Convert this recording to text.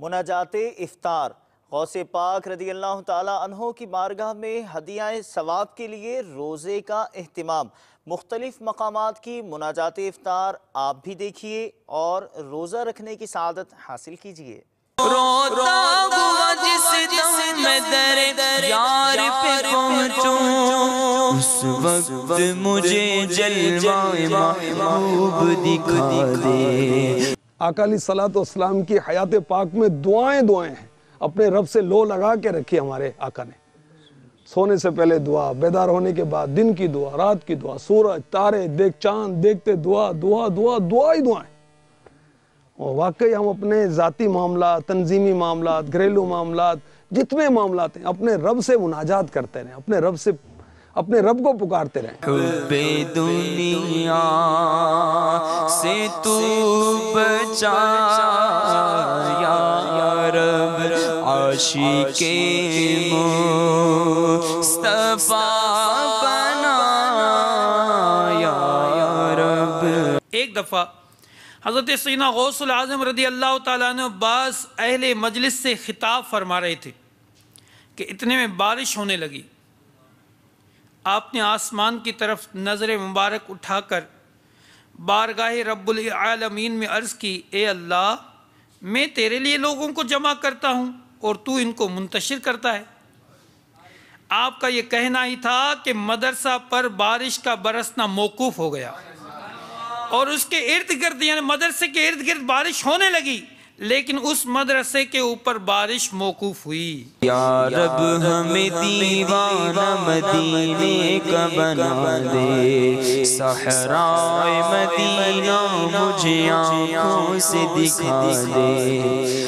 مناجات افطار غوث پاک رضی اللہ تعالیٰ عنہ کی بارگاہ میں ہدیہ ثواب کے لیے روزے کا اہتمام۔ مختلف مقامات کی مناجات افطار آپ بھی دیکھیے اور روزہ رکھنے کی سعادت حاصل کیجیے۔ روتا ہوا جس دم میں در یار پہ پہنچوں، اس وقت مجھے جلوہ محبوب دکھا دے۔ آقا علیہ الصلوۃ والسلام کی حیات پاک میں دعائیں ہیں۔ اپنے رب سے لو لگا کے رکھی ہمارے آقا نے۔ سونے سے پہلے دعا، بیدار ہونے کے بعد دن کی دعا، رات کی دعا، سورج تارے دیکھ چاند دیکھتے دعا ہی دعائیں۔ اور واقعی ہم اپنے ذاتی معاملات، تنظیمی معاملات، گھریلو معاملات، جتنے معاملات ہیں اپنے رب سے مناجات کرتے رہیں، اپنے رب کو پکارتے رہیں۔ حب دنیا سے تو بچا یا رب، عاشق مصطفیٰ بنا یا رب۔ ایک دفعہ حضرت سیدنا غوث العظم رضی اللہ تعالیٰ عنہ بعض اہل مجلس سے خطاب فرما رہے تھے کہ اتنے میں بارش ہونے لگی۔ آپ نے آسمان کی طرف نظر مبارک اٹھا کر بارگاہ رب العالمین میں عرض کی، اے اللہ، میں تیرے لیے لوگوں کو جمع کرتا ہوں اور تو ان کو منتشر کرتا ہے۔ آپ کا یہ کہنا ہی تھا کہ مدرسہ پر بارش کا برسنا موقوف ہو گیا اور اس کے ارد گرد یعنی مدرسے کے ارد گرد بارش ہونے لگی، لیکن اس مدرسے کے اوپر بارش موقوف ہوئی۔ یا رب ہمیں دیوانہ مدینے کا بنا دے، صحرائے مدینہ مجھے آنکھوں سے دکھا دے۔